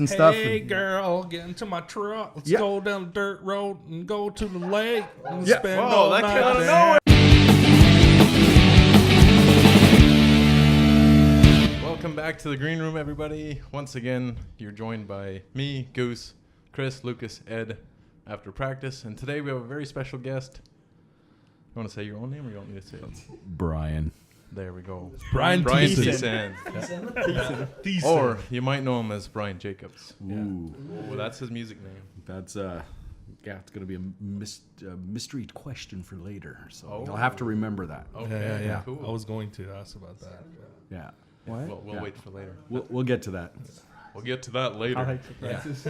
and stuff. Hey girl, get into my truck. Let's go down the dirt road and go to the lake and spend all that night came out of there. Welcome back to the green room, everybody. Once again, you're joined by me, Goose, Chris, Lucas, Ed, after practice. And today we have a very special guest. You want to say your own name or you want me to say it? Brian. There we go. Brian Thiessen. Thiessen. Or you might know him as Brian Jacobs. Ooh. Oh, that's his music name. That's it's gonna be a mystery question for later. So you'll Oh. have to remember that. Okay, Yeah. cool. I was going to ask about that. Yeah. We'll Yeah. wait for later. We'll get to that. We'll get to that later. I like surprises.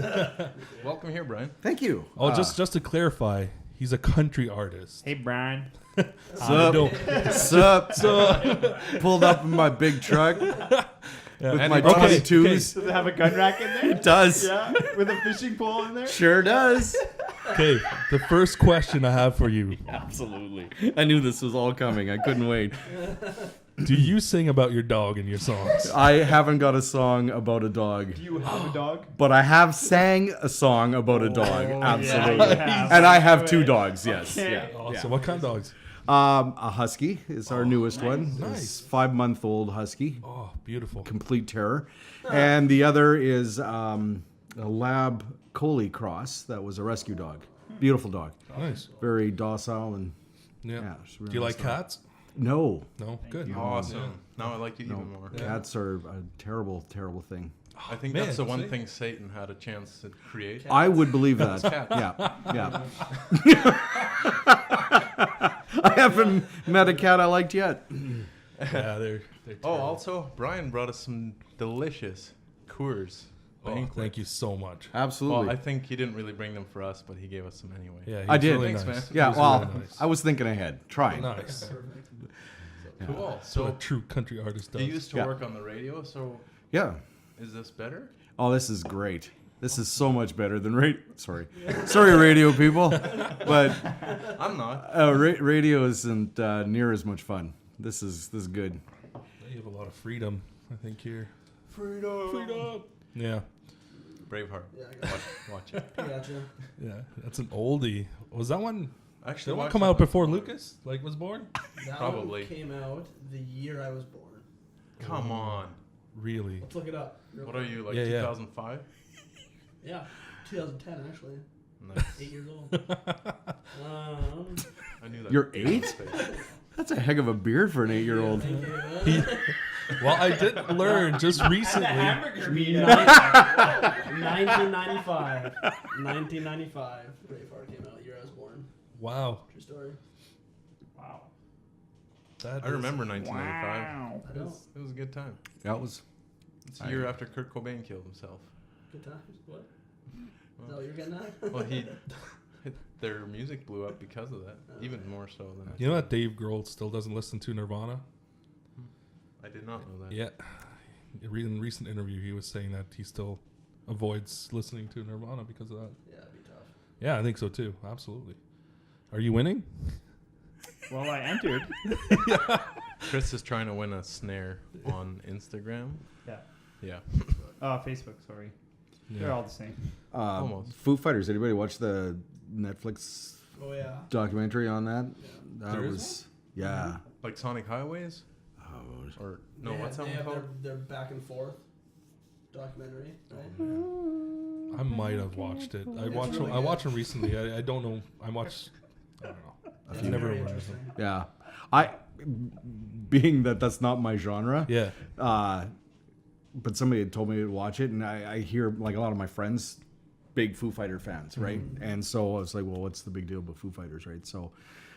Welcome here, Brian. Thank you. Oh, just to clarify, he's a country artist. Hey, Brian. Sup? Sup? Pulled up in my big truck with my 22s. Does it have a gun rack in there? It does. Yeah, with a fishing pole in there? Sure does. Okay, the first question I have for you. Absolutely. I knew this was all coming. I couldn't wait. Do you sing about your dog in your songs? I haven't got a song about a dog, Do you have a dog? but I have sang a song about a dog. Absolutely. Yeah, you have. And I have 2 dogs, yes. Okay. Yeah. Awesome. What kind of dogs? A husky is our newest one. Nice. It's 5-month-old husky, Oh, beautiful. complete terror. And the other is a lab collie cross that was a rescue dog. Beautiful dog. Nice. Very docile and Yeah. it's really Do you like nice dog. cats? No. No? Good. Awesome. Now I like you even more. Cats are a terrible, terrible thing. I think Man, that's the one see? thing Satan had a chance to create. I would believe that. Cats. Yeah. I haven't met a cat I liked yet. Yeah, they're Oh, terrible. also, Brian brought us some delicious Coors. Oh, Banquet. thank you so much. Absolutely. Well, I think he didn't really bring them for us, but he gave us some anyway. Yeah, I he's did. Really Thanks, nice. man. Yeah, He was well, really nice. I was thinking ahead, trying. Nice. Cool. So a So true country artist does. you used to Yeah. work on the radio, so Yeah. is this better? Oh, this is great. This is so much better than radio. Sorry, radio people, but I'm not. radio isn't near as much fun. This is good. You have a lot of freedom, I think, here. Freedom. Yeah. Braveheart. Yeah, I got Watch it. Gotcha. Yeah. That's an oldie. Was that one? Did Actually, that one watch come that out one. before Lucas was born? That Probably. one came out the year I was born. Come on. Really? Let's look it up. real What are quick. you, like Yeah, yeah. 2005? Yeah, 2010 actually. Nice. 8 years old. I knew that. You're 8? That's a heck of a beard for an 8-year-old. Thank you. Well, I did learn just recently. 1995. 1995. Braveheart came out the year I was born. Wow. True story. Wow. That I remember 1995. Wow. I know. It was a good time. That was. It's a year after Kurt Cobain killed himself. Good times. What? Is that what you're getting at? Well, their music blew up because of that, even more so than I You know that Dave Grohl still doesn't listen to Nirvana? I did not know that. Yeah. In a recent interview, he was saying that he still avoids listening to Nirvana because of that. Yeah, it'd be tough. Yeah, I think so too. Absolutely. Are you winning? Well, I entered. Chris is trying to win a snare on Instagram. Yeah. Yeah. Facebook, sorry. They're all the same. Almost. Foo Fighters. Anybody watch the Netflix Oh yeah. documentary on that? That There is was. Yeah. Like Sonic Highways? Oh, Or, no, They what's that have- they one have called? their back and forth documentary, right? I might have watched it. I It's watched. really I good. watched it recently. I don't know. I watched. I don't know. It's never very watched interesting. yeah. Being that that's not my genre. Yeah. But somebody had told me to watch it, and I hear like a lot of my friends, big Foo Fighter fans, right? And so I was like, well, what's the big deal about Foo Fighters, right? So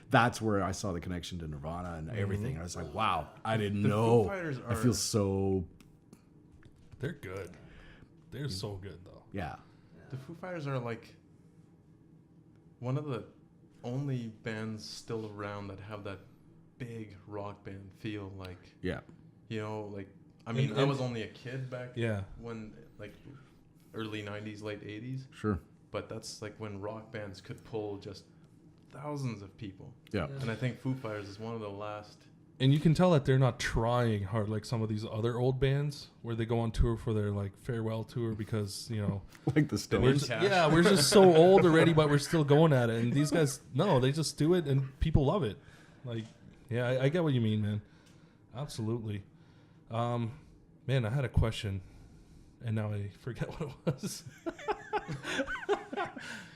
that's where I saw the connection to Nirvana and everything. I was like, wow, I didn't know. Foo Fighters I feel so, They're good. They're so good though. yeah. The Foo Fighters are like one of the only bands still around that have that big rock band feel. Like, Yeah. you know, like, I mean, I and- was only a kid back Yeah. when, like, early 90s, late 80s. Sure. But that's like when rock bands could pull just thousands of people. Yeah. And I think Foo Fighters is one of the last And you can tell that they're not trying hard like some of these other old bands where they go on tour for their like farewell tour because, you know, Like the we're Stones. just, we're just so old already, but we're still going at it. And these guys, no, they just do it and people love it. Like, yeah, I get what you mean, man. Absolutely. Man, I had a question and now I forget what it was.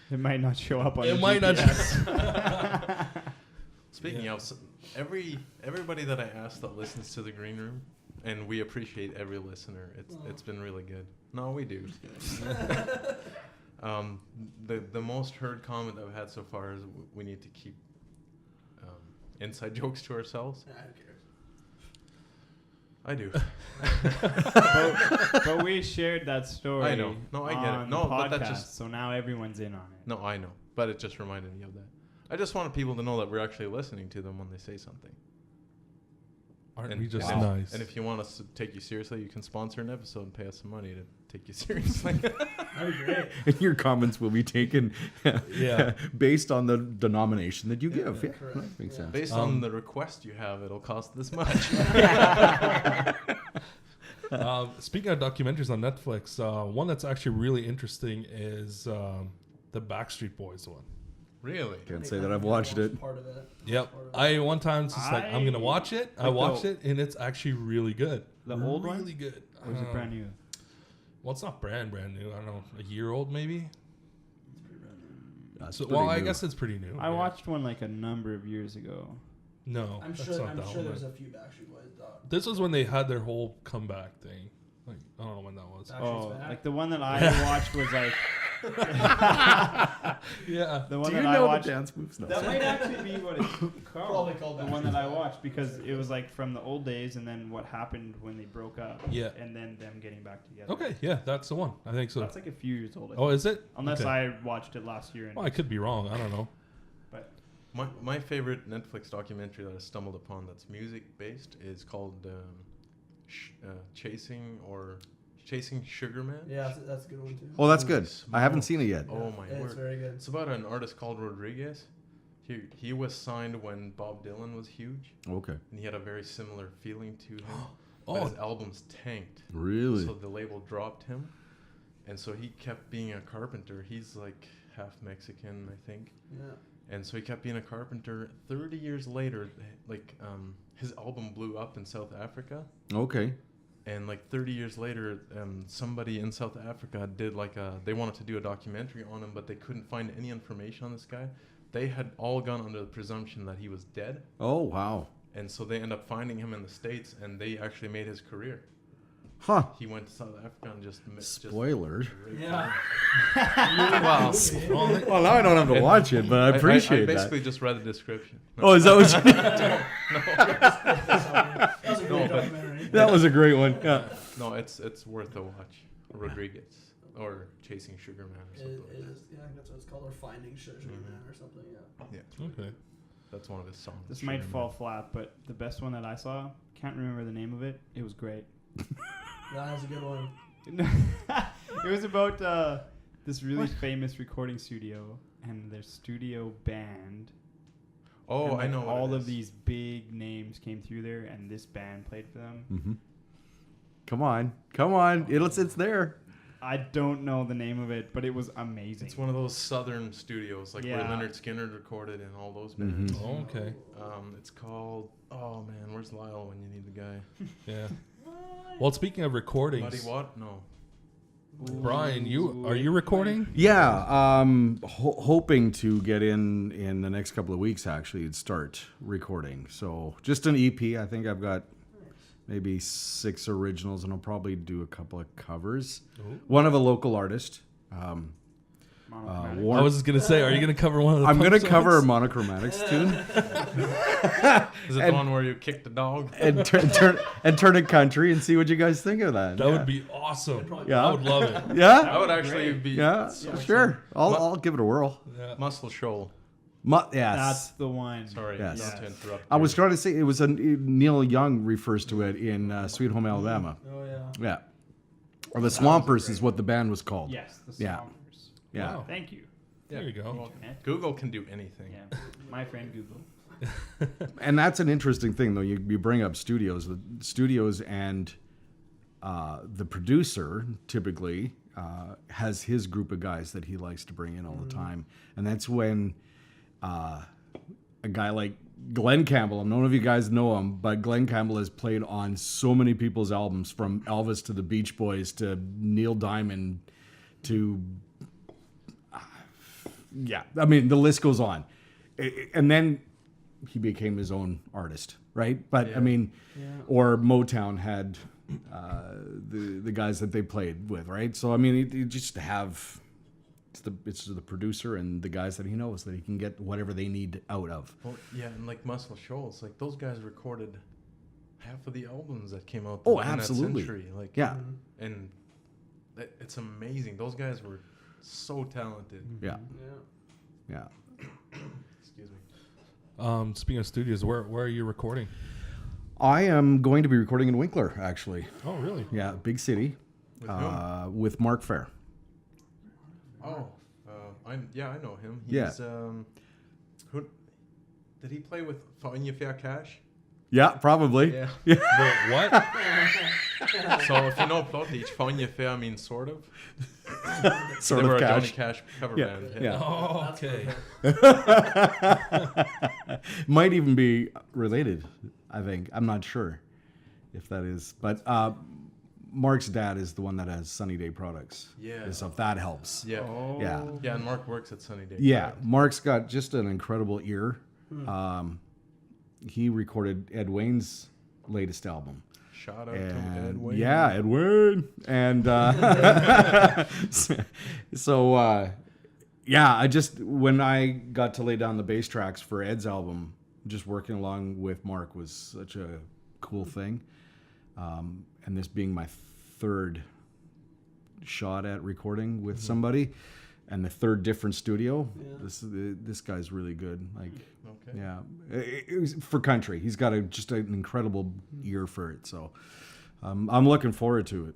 It might not show up on It the might not. GPS. Speaking of, everybody that I asked that listens to the Green Room, and we appreciate every listener. It's been really good. No, we do. The most heard comment I've had so far is we need to keep inside jokes to ourselves. Nah, who cares? I do. But we shared that story. I know. No, I get it. on No, the but that podcast, just- so now everyone's in on it. No, I know, but it just reminded me of that. I just wanted people to know that we're actually listening to them when they say something. Aren't And- we just and- nice? And if you want us to take you seriously, you can sponsor an episode and pay us some money to take you seriously. That'd be great. And your comments will be taken Yeah. based on the denomination that you give. Yeah, correct. that makes Yeah. sense. Based on the request you have, it'll cost this much. Speaking of documentaries on Netflix, one that's actually really interesting is the Backstreet Boys one. Really? Can't say that I've watched it. Part of it. Yep. Part of it. I one time was just like, I'm gonna watch it. I Like watched the- it, and it's actually really good. The old one? really good. Or is it brand new? Well, it's not brand new. I don't know, a year old maybe. That's So, pretty well, I new. guess it's pretty new. I yeah. watched one like a number of years ago. No, I'm that's sure. not I'm that sure one. there's a few Backstreet Boys. This was when they had their whole comeback thing. Like, I don't know when that was. Backstreet's Oh, back. like the one that I watched was like Yeah. the one Do you that I know the watched. dance moves? No. That might actually be what it's Probably called. called The one that I Backstreet's watched because it was like from the old days and then what happened when they broke up. Yeah. And then them getting back together. Okay, yeah, that's the one. I think so. That's like a few years old. I Oh, think. is it? Unless Okay. I watched it last year. And Well, I could be wrong. I don't know. But My favorite Netflix documentary that I stumbled upon that's music based is called Chasing Sugar Man. Yeah, that's a good one too. Oh, that's good. Holy I haven't smokes. seen it yet. Oh my It's word! very good. It's about an artist called Rodriguez. He was signed when Bob Dylan was huge, Okay. and he had a very similar feeling to him. But Oh, his albums tanked, Really? so the label dropped him, and so he kept being a carpenter. He's like half Mexican, I think. Yeah. And so he kept being a carpenter. 30 years later, his album blew up in South Africa. Okay. And like 30 years later, somebody in South Africa did they wanted to do a documentary on him, but they couldn't find any information on this guy. They had all gone under the presumption that he was dead. Oh, wow. And so they ended up finding him in the States, and they actually made his career. Huh. He went to South Africa and just Spoiler. Yeah. Wow. Well, now I don't have to watch it, but I appreciate I that. basically just read the description. Oh, is that what you That was a great No, but- documentary. That was a great one. Yeah. No, it's worth a watch. Rodriguez or Chasing Sugar Man or It something like is. Yeah, I think that's what it's called, or Finding Sugar Man or something. Yeah. that. Yeah, okay. that's one of his songs. this Sugar might Man. fall flat, but the best one that I saw, can't remember the name of it. It was great. That was a good one. It was about this really famous recording studio and their studio band. Oh, And, I know. what all it of is. these big names came through there, and this band played for them. Mm-hmm. Come on. Come on. It's there. I don't know the name of it, but it was amazing. It's one of those southern studios, like where Yeah. Leonard Skinner recorded and all those Mhm. bands. Oh, okay. It's called. Oh man, where's Lyle when you need the guy? Yeah. Well, speaking of Muddy recordings, What? No. Brian, are you recording? Yeah. Hoping to get in the next couple of weeks, actually, and start recording. So just an EP. I think I've got maybe 6 originals, and I'll probably do a couple of covers. Ooh. One of a local artist. Monochromatic. I Warren. was just gonna say, are you gonna cover one of the? I'm punk gonna cover a songs? Monochromatics tune Is it And- the one where you kick the dog? and turn it country and see what you guys think of that. That yeah. would be awesome. Yeah. I would love it. Yeah. That would actually be Yeah. Sure. I'll give it a whirl. Yeah. Muscle Shoal. Yes. That's the one. Sorry, Yes. not to interrupt. I was you. trying to say it was Neil Young refers to it in Sweet Home Alabama. Oh yeah. Yeah. Or the Swampers is what the band was called. Yes, the Yeah. Swampers. Yeah. Wow. Thank you. There you go. Well, Google can do anything. Yeah, my friend Google. And that's an interesting thing, though. You bring up studios. The studios and the producer typically has his group of guys that he likes to bring in all the time. And that's when a guy like Glenn Campbell, none of you guys know him, but Glenn Campbell has played on so many people's albums, from Elvis to the Beach Boys to Neil Diamond to... yeah, I mean, the list goes on. And then he became his own artist, right? But I mean, or Motown had the guys that they played with, right? So I mean, you just have it's the producer and the guys that he knows that he can get whatever they need out of. Well, yeah, and like Muscle Shoals, like those guys recorded half of the albums that came out. Oh, in absolutely. That century. Like, Yeah, and it's amazing. Those guys were so talented. yeah, Yeah. yeah. Excuse me. Speaking of studios, where are you recording? I am going to be recording in Winkler, actually. Oh, really? Yeah, big city. With whom? With Mark Fair. Oh, I know him. Yeah. He's who did he play with? Fanya Fair Cash? Yeah, probably. Yeah. Wait, what? So if you know Plotich, Fanya Fair means sort of. Sort They of were a Johnny cash. Cash cover Yeah, band. yeah. Oh, That's okay. perfect. Might even be related, I think. I'm not sure if that is. But Mark's dad is the one that has Sunny Day Products. Yeah. So if that helps. Yeah. Oh. Yeah. Yeah, and Mark works at Sunny Day. Yeah. correct? Mark's got just an incredible ear. He recorded Ed Wayne's latest album. Shout out to Ed And Wayne. yeah, Ed Wayne. And yeah, I just, when I got to lay down the bass tracks for Ed's album, just working along with Mark was such a cool thing. And this being my third shot at recording with somebody, and the third different studio. Yeah. This guy's really good. Like, Okay. yeah, it was for country. He's got just an incredible ear for it. So I'm looking forward to it.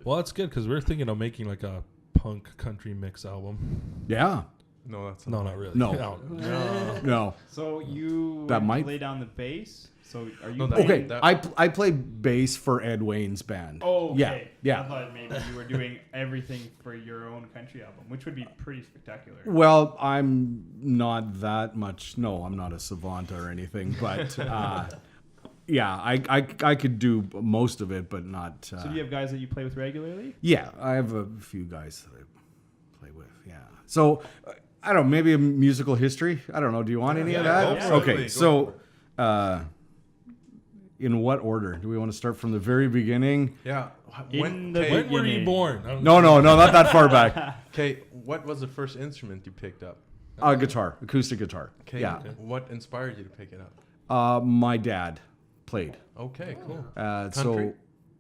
Well, that's good because we're thinking of making like a punk country mix album. Yeah. No, that's No, not really. No. No. No. So you That might- lay down the bass. So are you? No, that- playing- Okay, I play bass for Ed Wayne's band. Oh, okay. Yeah. I thought maybe you were doing everything for your own country album, which would be pretty spectacular. Well, I'm not that much. No, I'm not a savant or anything, but yeah, I could do most of it, but not. So do you have guys that you play with regularly? Yeah, I have a few guys that I play with. Yeah, so I don't know, maybe a musical history. I don't know. Do you want any of Yeah, that? go for it. Okay, Go so in what order do we want to start from the very beginning? Yeah. In the When were you beginning. born? No, not that far back. Okay, what was the first instrument you picked up? Guitar, acoustic guitar. Okay. Yeah. What inspired you to pick it up? My dad played. Okay, cool. So,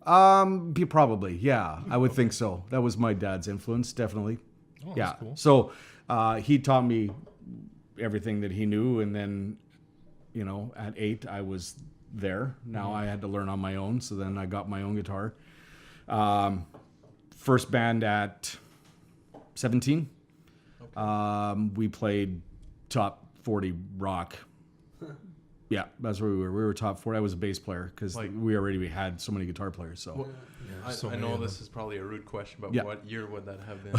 probably, yeah, I would think so. That was my dad's influence, definitely. Oh, Yeah. that's cool. So, he taught me everything that he knew, and then, at 8, I was there. Now I had to learn on my own, so then I got my own guitar. First band at 17. We played top 40 rock. Yeah, that's where we were. We were top 40. I was a bass player because Like- we had so many guitar players. So Well, so I many know of this is probably a rude question, but Yeah. what year would that have been?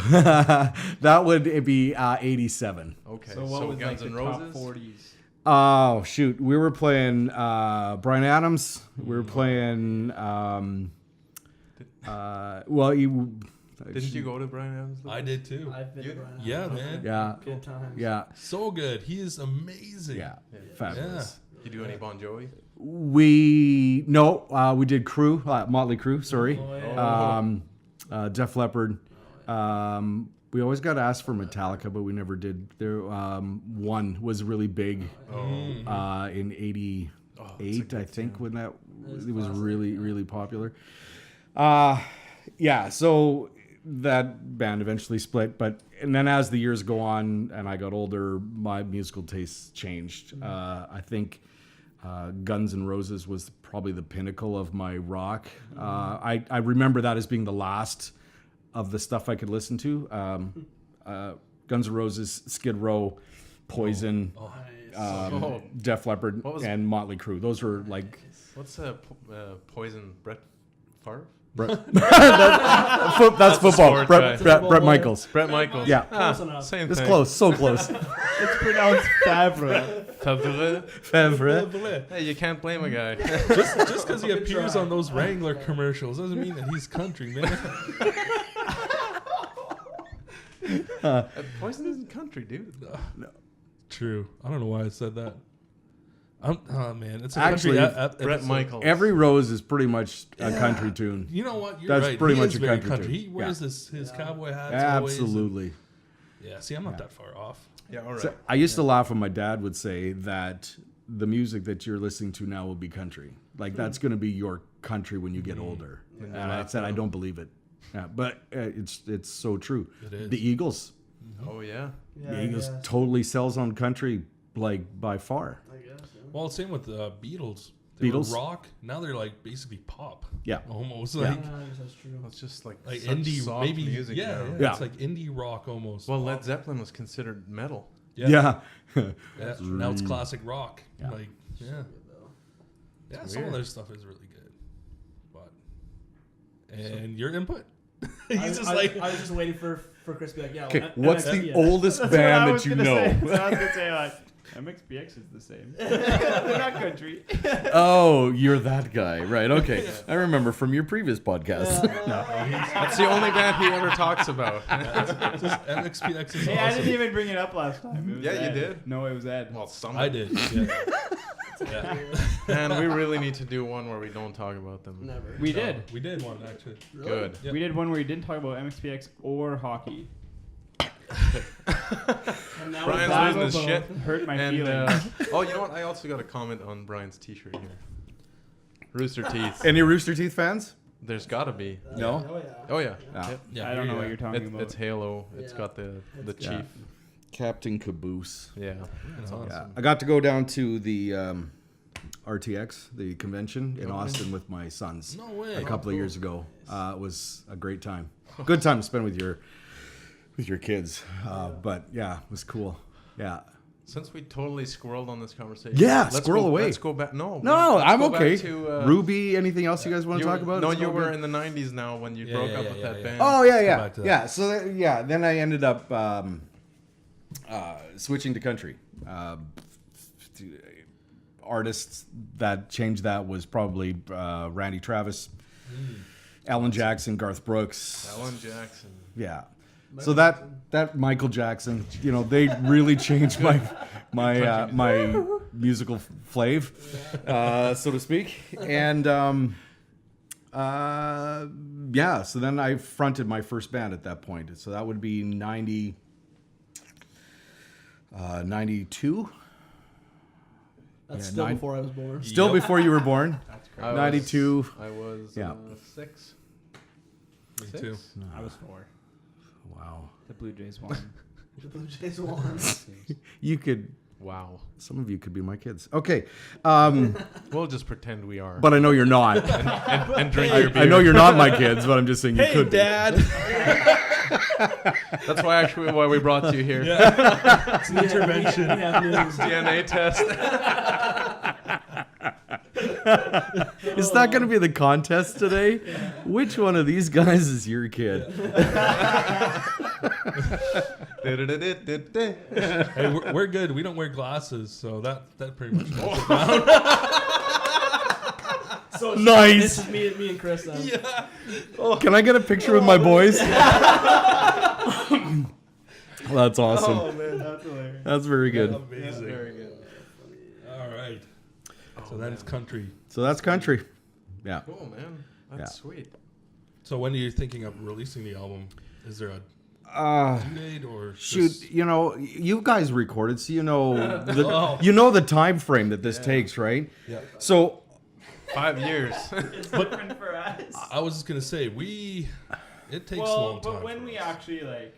that would be 87. Okay, So what was Guns like N' the top Roses? 40s? Oh shoot, we were playing Bryan Adams. We were playing. Well, Didn't you go to Bryan Adams? I did too. I've been You- around. Yeah, man. Yeah, Good times. yeah, So good. He is amazing. yeah, Yeah. fabulous. You do any Bon Jovi? We did Crew, Motley Crue. Sorry, Oh, yeah. Def Leppard. We always got asked for Metallica, but we never did. There, one was really big in '88, Oh, that's a good I think, tune. when that That's it was classic. really popular. Yeah, so that band eventually split, and then as the years go on and I got older, my musical tastes changed. I think Guns N' Roses was probably the pinnacle of my rock. I remember that as being the last of the stuff I could listen to. Guns N' Roses, Skid Row, Poison, Oh, Oh. Def Leppard, What was- and Motley Crue. Those were like What's Poison? Brett Favre? that's football. sport guy. Brett Michaels. Brett Michaels. Yeah. Close enough. Same It's thing. close, so close. It's pronounced Favre. Favre. Favre. Hey, you can't blame a guy. just because he Good appears try. on those Wrangler commercials doesn't mean that he's country, man. Poison isn't country, dude. True. I don't know why I said that. Oh man, it's a Actually, country Brett episode. Michaels. Every Rose is pretty much a country tune. You know what? You're That's right. pretty He much is a very country tune. He wears Yeah. his cowboy hats. always, and- Absolutely. yeah. See, I'm not that far off. Yeah, all right. So I used to laugh when my dad would say that the music that you're listening to now will be country. Like that's going to be your country when you get older. And I said I don't believe it. Yeah, but it's so true. It is. The Eagles, Oh yeah. Yeah, the I Eagles guess. totally sells on country like by far. I guess. Yeah. Well, same with the Beatles. They Beatles? were rock. Now they're like basically pop. Yeah. Almost Yeah, like I guess that's true. It's just like like such indie soft maybe music yeah, now. yeah, Yeah. It's like indie rock almost. Well, Led Zeppelin was considered metal. Yeah. Yeah, now it's classic rock. Yeah. Like yeah. Good though. Yeah, It's some of weird. their stuff is really good. But and your input? I He's was- just I, like I was just waiting for Chris to be like, yeah. Okay, well, what's MXPX. the oldest That's what I band was that you gonna say. know? So I was gonna say like MXPX is the same. They're not country. Oh, you're that guy, right? Okay, I remember from your previous podcast. That's the only band he ever talks about. just MXPX is Hey, I awesome. didn't even bring it up last time. It was Yeah, you Ed. did. No, it was Ed. Well, some. I did. Yeah. Yeah. And we really need to do one where we don't talk about them. Never. We No, did. We did one actually. Really? Good. Yep. We did one where we didn't talk about MXPX or hockey. And now Brian's we're losing his both. shit. Hurt my And feelings. oh, you know what? I also got a comment on Brian's T-shirt here. Rooster Teeth. Any Rooster Teeth fans? There's got to be. No? Oh yeah. Oh yeah. Yeah. Yep. Yeah, I don't know yeah. what you're talking about. It's Halo. It's Yeah. got the It's chief. Captain Caboose. Yeah. That's Yeah. awesome. Yeah, I got to go down to the RTX, the convention in Austin with my sons No way. a couple of years ago. It was a great time. Good time to spend with your kids. But yeah, it was cool. Yeah. Since we totally squirreled on this conversation, Yeah, let's squirrel go, away. Let's go back. No, No, let's I'm go back okay. To, Ruby, anything else you guys want to you talk were- about? No, It's you all were good. in the '90s now when you Yeah, broke yeah, up yeah, with yeah, that yeah. band. Oh yeah, go yeah, back to that. yeah. So then I ended up switching to country. Artists that changed that was probably Randy Travis, Alan Jackson, Garth Brooks. Alan Jackson. Yeah. So that Michael Jackson, you know, they really changed my musical flav, so to speak. And yeah, so then I fronted my first band at that point. So that would be 92. That's Yeah, still 9 before I was born. Still before you were born. That's I crazy. 92. I was Yeah. 6. Me Six? too. I was 4. Wow. The Blue Jays won. The Blue Jays won. You could, Wow. some of you could be my kids. Okay. We'll just pretend we are. But I know you're not. and drink your beer. I know you're not my kids, but I'm just saying you Hey, could be. Dad. That's why we brought you here. It's an intervention. We have news. DNA test. Is that going to be the contest today? Which one of these guys is your kid? Hey, we're good. We don't wear glasses, so that pretty much cuts it down. So Nice. This is me and Chris then. Can I get a picture with my boys? That's awesome. Oh man. That's hilarious. That's very good. Amazing. Very good. All right. So that is country. So that's country. Yeah. Cool, man. That's sweet. So when are you thinking of releasing the album? Is there a due date or Shoot, just- you know, you guys recorded, so you know Oh. the time frame that this takes, right? Yeah. So 5 years. It's different for us. I was just gonna say it takes a Well, long time. but when for we us. actually like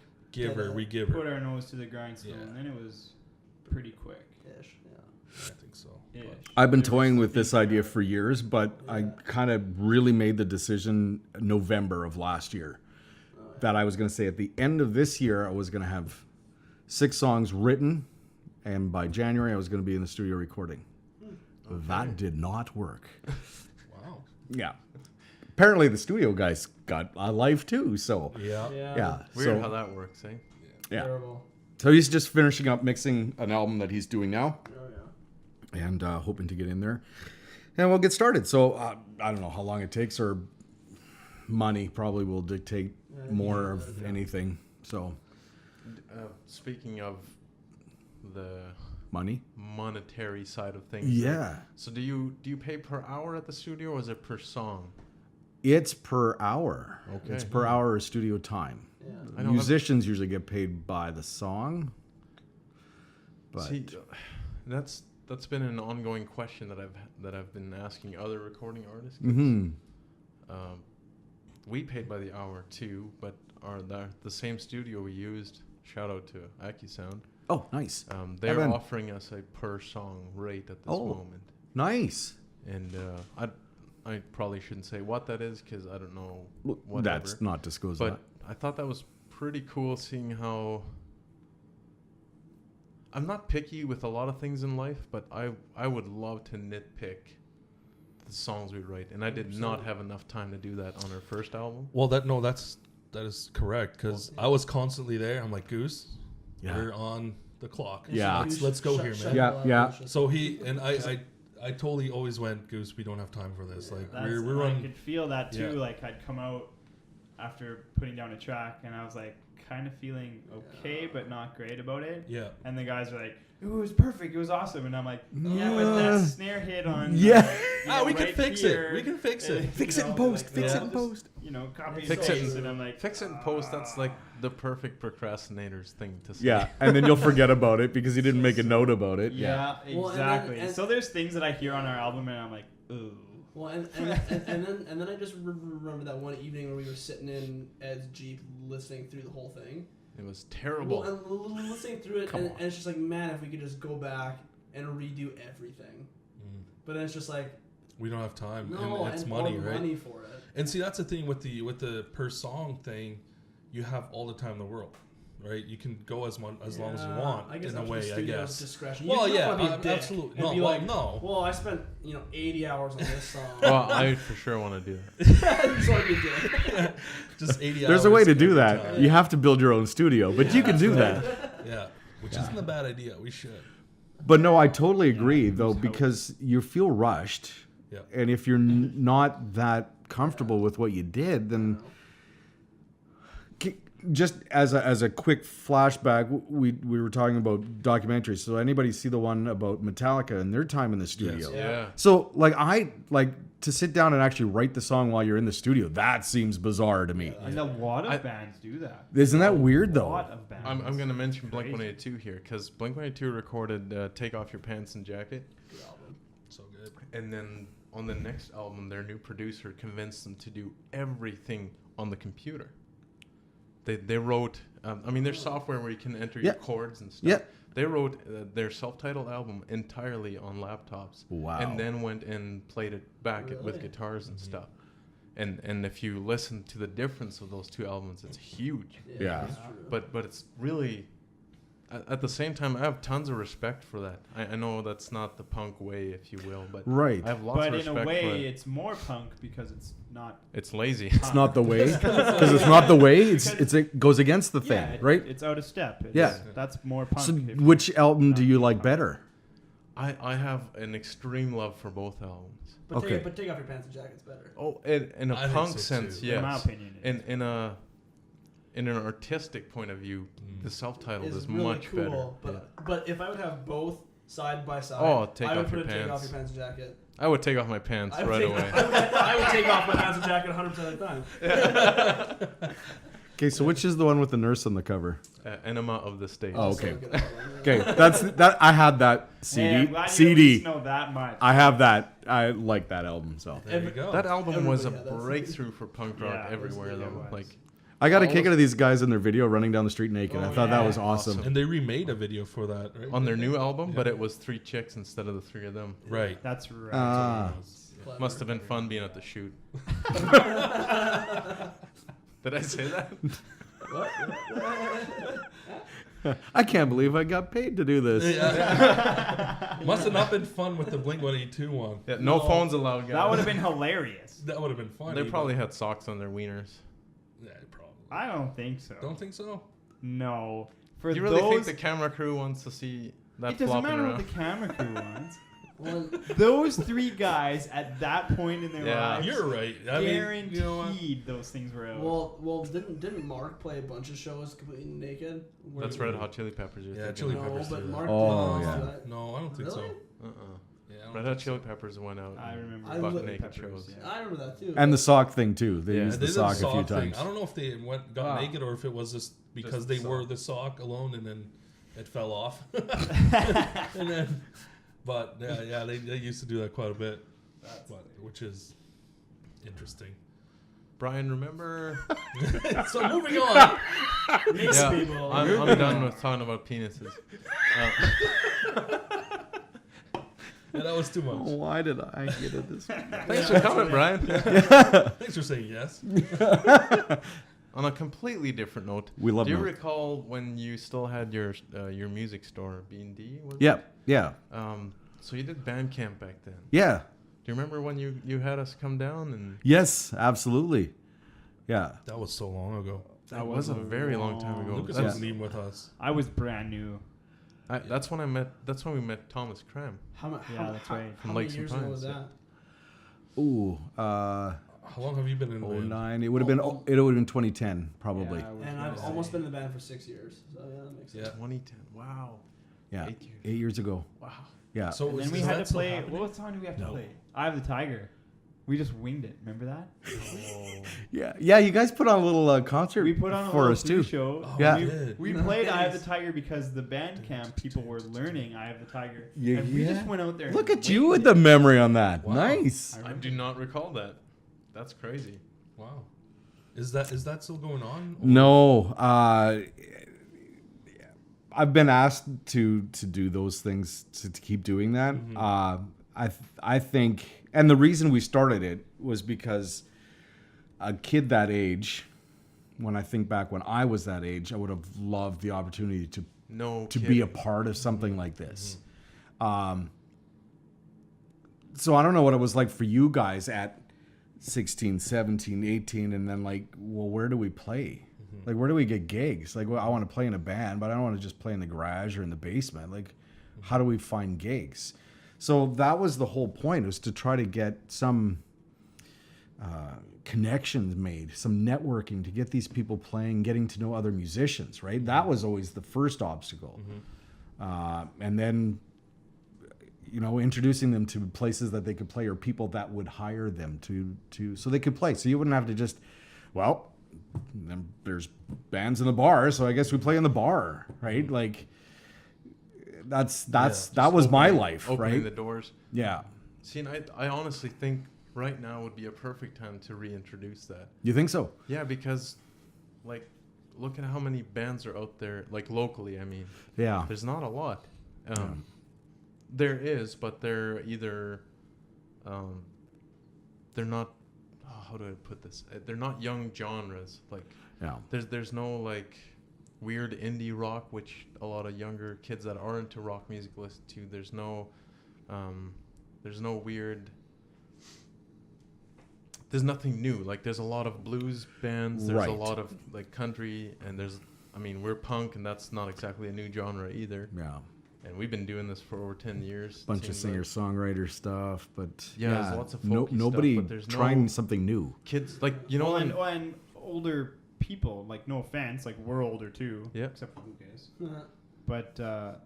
we give put her. our nose to the grindstone, Yeah. then it was pretty quick. Ish, yeah. I think so. Ish. I've been toying with this idea for years, but I kind of really made the decision November of last year that I was going to say at the end of this year I was going to have 6 songs written and by January I was going to be in the studio recording. That did not work. Wow. Yeah. Apparently the studio guys got a life too, so Yeah. yeah. Weird so, how that works, eh? yeah. Terrible. So he's just finishing up mixing an album that he's doing now, Oh yeah. and hoping to get in there, and we'll get started. So I don't know how long it takes, or money probably will dictate more of anything. So Speaking of the money, monetary side of things. yeah, So do you pay per hour at the studio, or is it per song? it's per hour. Okay. It's per hour of studio time. Yeah. I know Musicians usually get paid by the song, but See, that's been an ongoing question that I've been asking other recording artists. 'Cause, mhm. we paid by the hour too, but the same studio we used. Shout out to AccuSound. Oh, nice, They're Evan. offering us a per song rate at this Oh. moment, nice. and I probably shouldn't say what that is because I don't know. Whatever. That's not disclosed. But I thought that was pretty cool, seeing how I'm not picky with a lot of things in life, but I would love to nitpick the songs we write, and I did not have enough time to do that on our first album. Well, that is correct, because I was constantly there. I'm like, Goose, Yeah. we're on the clock. Yeah. Let's go here, man. Yeah, yeah. So he and I totally always went, Goose, we don't have time for this. Like That's, we're I on. could feel that too. Yeah. Like I'd come out after putting down a track, and I was like kind of feeling okay, but not great about it. Yeah. And the guys were like, "It was perfect. It was awesome." And I'm like, "Yeah, but that snare hit on." Yeah. We can right fix here, it. We can fix it. you Fix it in know, post. like, Fix it I'll in just, post. You know, copy Fix and it. paste, and I'm like, Fix it in post. That's like the perfect procrastinator's thing to say. Yeah, and then you'll forget about it because you didn't make a note about it. Yeah, Well, exactly. and so there's things that I hear on our album, and I'm like, ooh. Well, and then I just remember that one evening where we were sitting in Ed's Jeep listening through the whole thing. It was terrible. Well, and listening through it, and it's just like, man, if we could just go back and redo everything. Mm. But then it's just like, We don't have time, no, and it's and money, all the right? money for it. And see, that's the thing with the per song thing. You have all the time in the world, right? You can go as long as you want. I guess in a up to the way, I studio's guess. discretion. Well, You don't yeah, wanna be a dick absolutely. and No, be well, like, no. well, I spent 80 hours on this song. Well, I for sure want to do that. You just wanna be a dick. Just 80 hours. There's a way to do every that. time. You have to build your own studio, but you can do that. Yeah, which isn't a bad idea. We should. But no, I totally agree though, because you feel rushed, Yeah. and if you're not that comfortable with what you did, then just as a quick flashback, we were talking about documentaries. So anybody see the one about Metallica and their time in the studio? Yes. Yeah. So I to sit down and actually write the song while you're in the studio. That seems bizarre to me. And a lot of bands do that. Isn't that weird A though? lot of bands. I'm going to mention Crazy. Blink-182 here because Blink-182 recorded "Take Off Your Pants and Jacket," Good album. So good. and then on the next album, their new producer convinced them to do everything on the computer. They wrote, there's software where you can enter your Yeah. chords and stuff. Yeah. They wrote their self-titled album entirely on laptops. Wow. And then went and played it back with Really? guitars and stuff. And if you listen to the difference of those two albums, it's huge. Yeah. That's true. But it's really, at the same time, I have tons of respect for that. I know that's not the punk way, if you will, but Right. I have lots But of in respect a for way, it. it's more punk because it's not. It's lazy. It's not the way because it's not the way. It goes against the thing, Yeah, right? It's out of step. Yeah. That's more punk. So if- which album do you like better? I have an extreme love for both albums. But, Okay. take off your pants and jacket's better. Oh, in a I think punk so, sense, too. yes. In my opinion, it is. In an artistic point of view, the self-titled is really much cool, better. But if I would have both side by side, Oh, take I would off put your a take off pants. your pants and jacket. I would take off my pants I would right take, away. I would take off my pants and jacket 100% of the time. Okay, so which is the one with the nurse on the cover? Enema of the State. Oh, So okay. look at that one, yeah. Okay, that. I had that Hey, I'm CD. glad you at CD. least know that much. I have that. I like that album. So There you go. That album was a Everybody had that. breakthrough for punk rock Yeah, it was- everywhere, it though. was. Like, I got a All kick of- out of these guys in their video running down the street naked. I Oh, thought that yeah. was awesome. And they remade a video for that, right? on their new album, Yeah. but it was 3 chicks instead of the 3 of them. Right. That's right. Ah. Clever. Must have been fun being at the shoot. Did I say that? What? I can't believe I got paid to do this. Must have not been fun with the Blink-182 one. Yeah, no phones allowed, guys. That would have been hilarious. That would have been funny. They probably but- had socks on their wieners. Yeah, probably. I don't think so. Don't think so. No. For Do you really think those, the camera crew wants to see that it doesn't flopping matter around? what the camera crew wants. Well, Those three guys at that point in their Yeah. lives, You're right. I mean, guaranteed you know what? those things were out. well, didn't Mark play a bunch of shows completely naked? Where That's Red Hot Chili Peppers. You're Yeah, thinking Chili of. No, Peppers but do that. Mark. Oh, didn't yeah. do that. No, I don't think so. Really? Uh-uh. Yeah, I don't Red think Hot so. Chili Peppers went out. I remember. I butt would- naked Peppers, shows. yeah. I remember that too. And the sock thing too. They Yeah, used They the did a sock a few thing. times. I don't know if they got Ah. naked or if it was just because Just they the wore sock. the sock alone and then it fell off. and then, but yeah, they used to do that quite a bit, which is interesting. Brian, remember? So moving on. Yeah, people. I'm done with talking about penises. Yeah, that was too much. Why did I get it this way? Thanks for coming, Brian. Thanks for saying yes. On a completely different note, We love do you milk. recall when you still had your music store, B&D? was it? Yeah, yeah, So you did Bandcamp back then. yeah. Do you remember when you had us come down and Yes, absolutely. Yeah. That was so long ago. that was a very long time ago. Lucas That's, wasn't even with us. I was brand new. that's when I met. That's when we met Thomas Cram. Yeah, that's right. From How many Lakes and years ago was Pines, that? Ooh, How long have you been in the band? 09. It would have been. It would have been 2010 probably. Yeah, I was And gonna I've say. almost been in the band for 6 years. So yeah, that makes sense. Yeah. 2010. Wow. Yeah, 8 years. 8 years ago. Wow. Yeah. So And is then we that had to still play. happening? What song do we have to No. play? I Have the Tiger. We just winged it. Remember that? Yeah. You guys put on a little concert We put on a for little us too. show. Oh, Yeah. we did. We played I Have the Tiger because the band camp people were learning I Have the Tiger. Yeah, and we yeah. just went out there. Look and at you winged with it. the memory on that. Wow. Nice. I do not recall that. That's crazy. Wow. Is that still going on? Or- No, I've been asked to do those things to keep doing that. I think, and the reason we started it was because a kid that age, when I think back when I was that age, I would have loved the opportunity to No. be a kidding. part of something like this. So I don't know what it was like for you guys at 16, 17, 18, and then like, well, where do we play? Like, where do we get gigs? Like, well, I want to play in a band, but I don't want to just play in the garage or in the basement. Like, how do we find gigs? So that was the whole point, was to try to get some connections made, some networking, to get these people playing, getting to know other musicians, right? That was always the first obstacle. And then, you know, introducing them to places that they could play, or people that would hire them to so they could play. So you wouldn't have to just, well, then there's bands in the bar, so I guess we play in the bar, right? Like that was my life, Opening right? the doors. Yeah. See, and I honestly think right now would be a perfect time to reintroduce that. You think so? Yeah, because, like, look at how many bands are out there, like, locally, I mean. Yeah. There's not a lot. There is, but they're either, they're not, how do I put this? They're not young genres. Like, Yeah. there's no, like, weird indie rock, which a lot of younger kids that are into rock music listen to. There's no weird, there's nothing new. Like, there's a lot of blues bands, there's a Right. lot of, like, country, and we're punk, and that's not exactly a new genre either. Yeah. And we've been doing this for over 10 years. Bunch of seems like. singer-songwriter stuff, but Yeah, there's lots of no, folky nobody stuff, but there's trying no- something new. Kids, like, you know, and older people, like, no offense, like, we're older too. Yeah. Except for Lucas. But,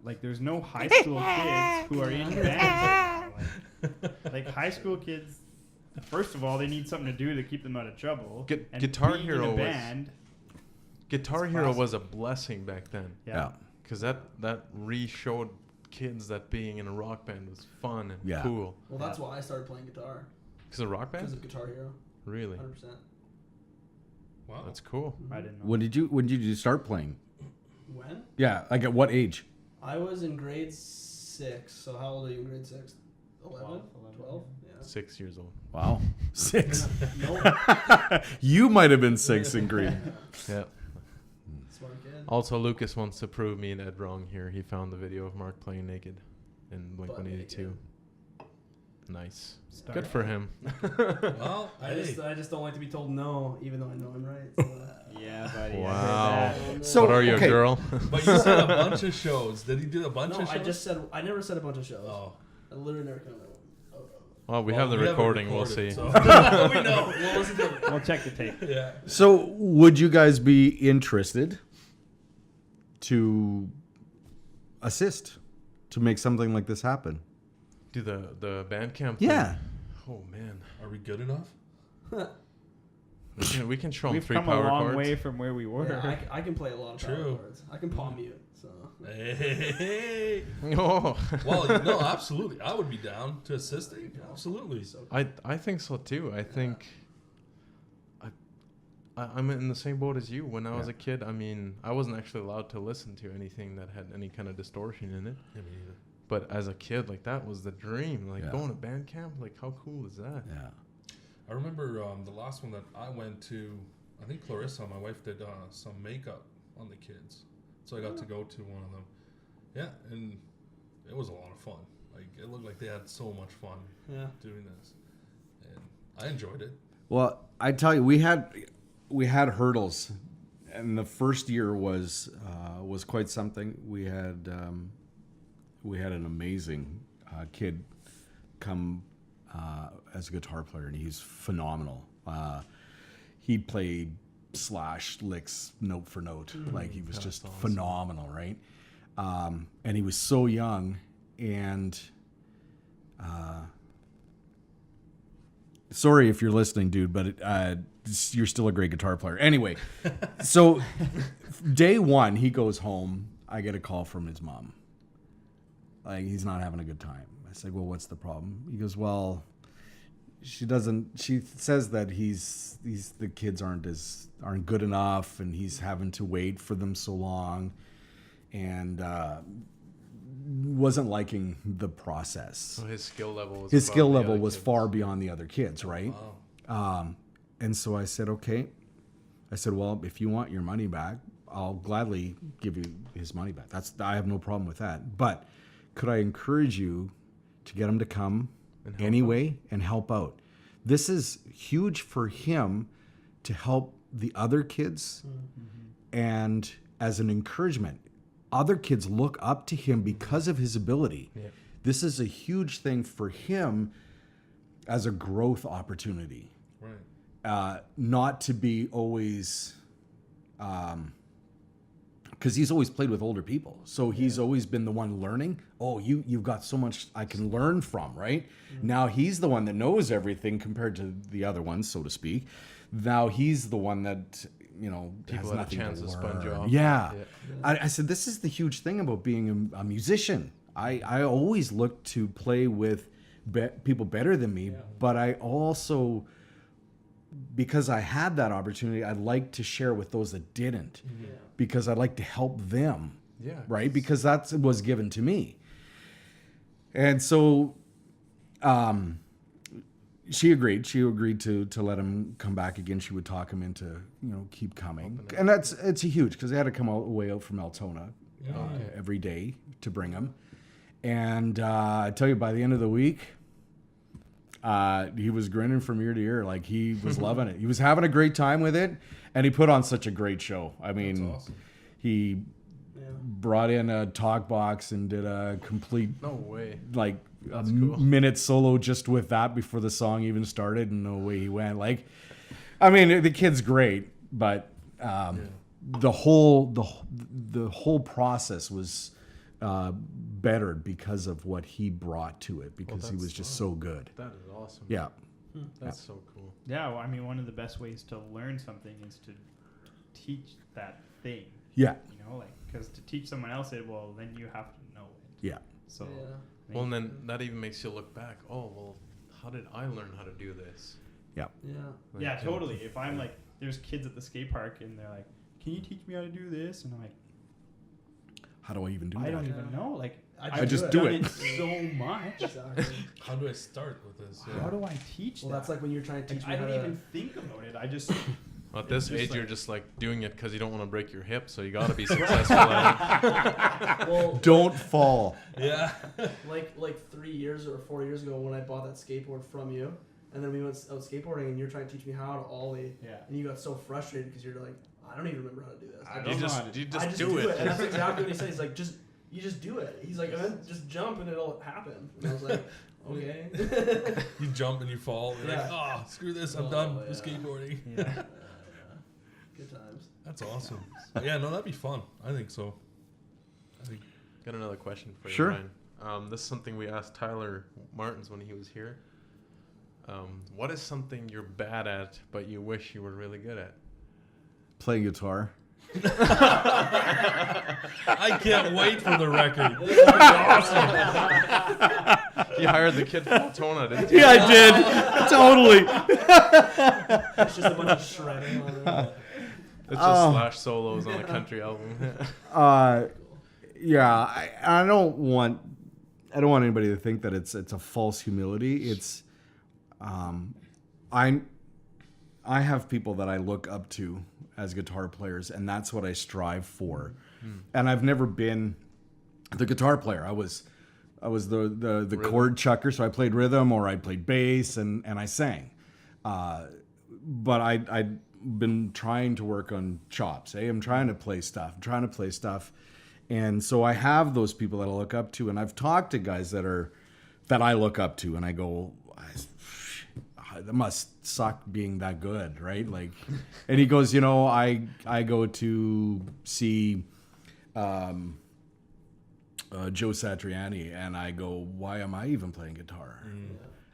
like, there's no high school kids who are in bands. Like, high school kids, first of all, they need something to do to keep them out of trouble. And Guitar being Hero in a was- band, Guitar It's Hero classic. was a blessing back then. Yeah. Because that re-showed kids that being in a rock band was fun and Yeah. cool. Well, that's why I started playing guitar. Because of rock Because band? of Guitar Hero. Really? 100%. Wow. That's cool. I didn't know. When did you start playing? When? Yeah, like at what age? I was in grade 6. So how old are you in grade 6? 11? 11, 12? Yeah. 6 years old. Wow. 6. Nope. You might have been 6 in grade. Yeah. Also, Lucas wants to prove me and Ed wrong here. He found the video of Mark playing naked in Blink-182. Nice. Start. Good for him. Well, I just don't like to be told no, even though I know I'm right. So, Yeah, buddy. Wow. So, What are you, okay. a girl? But you said a bunch of shows. Did he do a bunch no, of shows? I never said a bunch of shows. Oh. I literally never counted one. Well, we have the recording. We'll see. So. We know. We'll listen to it. We'll check the tape. Yeah. So, would you guys be interested to assist to make something like this happen? Do the band camp. Yeah. Thing. Oh man. Are we good enough? We can show them We've 3 come a power long chords. way from where we were. Yeah, I can play a lot of power True. chords. I can palm mute. So. Hey. Oh. Well, no, absolutely. I would be down to assisting. Absolutely. I think so too. I think I'm in the same boat as you. When I was a kid, I mean, I wasn't actually allowed to listen to anything that had any kind of distortion in it. Yeah, me neither. But as a kid, like that was the dream. Like Yeah. going to band camp, like how cool is that? Yeah. I remember the last one that I went to, I think Clarissa, my wife, did some makeup on the kids. So I got to go to one of them. Yeah, and it was a lot of fun. Like, it looked like they had so much fun doing this. And I enjoyed it. Well, I tell you, we had hurdles, and the first year was quite something. We had an amazing kid come as a guitar player, and he's phenomenal. He played slash licks note for note, like he was just awesome. phenomenal, right? And he was so young, and sorry if you're listening, dude, but you're still a great guitar player. Anyway, so day one, he goes home. I get a call from his mom. Like, he's not having a good time. I said, well, what's the problem? He goes, well, she says that the kids aren't good enough, and he's having to wait for them so long, and wasn't liking the process. So his skill level was His above skill the level other was kids. far beyond the other kids, right? Wow. And so I said, okay. I said, well, if you want your money back, I'll gladly give you his money back. I have no problem with that. But could I encourage you to get him to come And help anyway and help out? This is huge for him to help the other kids, and as an encouragement, other kids look up to him because of his ability. Yeah. This is a huge thing for him as a growth opportunity. Right. Not to be always, because he's always played with older people, so he's always been the one learning. Oh, you've got so much I can learn from, right? Now he's the one that knows everything compared to the other ones, so to speak. Now he's the one that People has had a nothing chance to sponge learn. off. Yeah. Yeah. I said this is the huge thing about being a musician. I always look to play with people better than me, but I also, because I had that opportunity, I'd like to share with those that didn't, because I'd like to help them, Yeah. right? Because that was given to me. And so she agreed. She agreed to let him come back again. She would talk him into, keep coming. And it's huge, because they had to come all the way out from Altona every day to bring him. And I tell you, by the end of the week, he was grinning from ear to ear. Like, he was loving it. He was having a great time with it, and he put on such a great show. I mean, That's awesome. he brought in a talk box and did a complete, No way. like, That's cool. minute solo just with that before the song even started, and no way he went. Like, I mean, the kid's great, but the whole process was bettered because of what he brought to it, because he was just so good. That is awesome. Yeah. That's so cool. Yeah, well, I mean, one of the best ways to learn something is to teach that thing. Yeah. Because to teach someone else it, well, then you have to know it. Yeah. So, Well, and then that even makes you look back. Oh, well, how did I learn how to do this? Yeah. Yeah. Like, yeah, totally. If I'm like, there's kids at the skate park and they're like, "Can you teach me how to do this?" And I'm like, How do I even do I that? don't even know. Like, I just I've do done it. so much. Exactly. How do I start with this? How do I teach Well, that? that's like when you're trying to teach Like, me I how don't to. even think about it. I just At this just age, like- you're just like doing it because you don't want to break your hip, so you got to be successful at it. Well, Don't fall. Yeah. like 3 years or 4 years ago when I bought that skateboard from you, and then we went out skateboarding, and you're trying to teach me how to ollie, Yeah. and you got so frustrated because you're like, I don't even remember how to do this. I You don't know just, how to- you I just do it. and that's exactly what he said. He's like, you just do it. He's like, and then just jump and it'll happen. And I was like, okay. You jump and you fall. You're like, Yeah. oh, screw this. I'm Oh, done yeah. with skateboarding. Yeah. Good times. That's awesome. Yeah, no, that'd be fun. I think so. I think Got another question for you, Sure. Ryan. This is something we asked Tyler Martins when he was here. What is something you're bad at but you wish you were really good at? Playing guitar. I can't wait for the record. You hired the kid from Tona, didn't you? Yeah, I did. Totally. It's just a bunch of shredding on it. It's just Slash solos on a country album. Yeah, I don't want anybody to think that it's a false humility. It's I have people that I look up to as guitar players, and that's what I strive for. And I've never been the guitar player. I was the chord chucker, so I played rhythm or I played bass and I sang. But I'd been trying to work on chops. I'm trying to play stuff. And so I have those people that I look up to, and I've talked to guys that I look up to, and I go, that must suck being that good, right? Like, and he goes, I go to see Joe Satriani, and I go, why am I even playing guitar?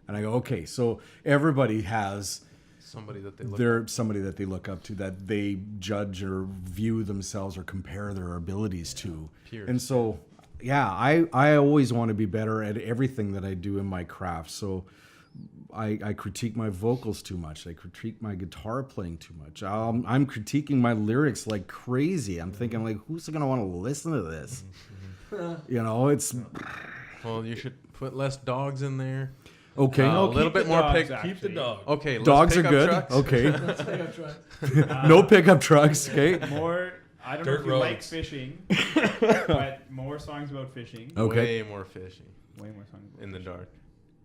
And I go, okay, so everybody has Somebody that they look somebody that they look up to, that they judge or view themselves or compare their abilities to. Peers. And so, yeah, I always want to be better at everything that I do in my craft. So I critique my vocals too much. I critique my guitar playing too much. I'm critiquing my lyrics like crazy. I'm thinking, like, who's going to want to listen to this? It's... Well, you should put less dogs in there. Okay. A little bit more dogs, pick. keep the dog. Okay, less Dogs are pickup good. trucks. Okay. Let's take up trucks. No pickup trucks. Okay. More. I don't know Dirt if you like roads. fishing, but more songs about fishing. Okay. Way more fishing Way more songs about in the dark.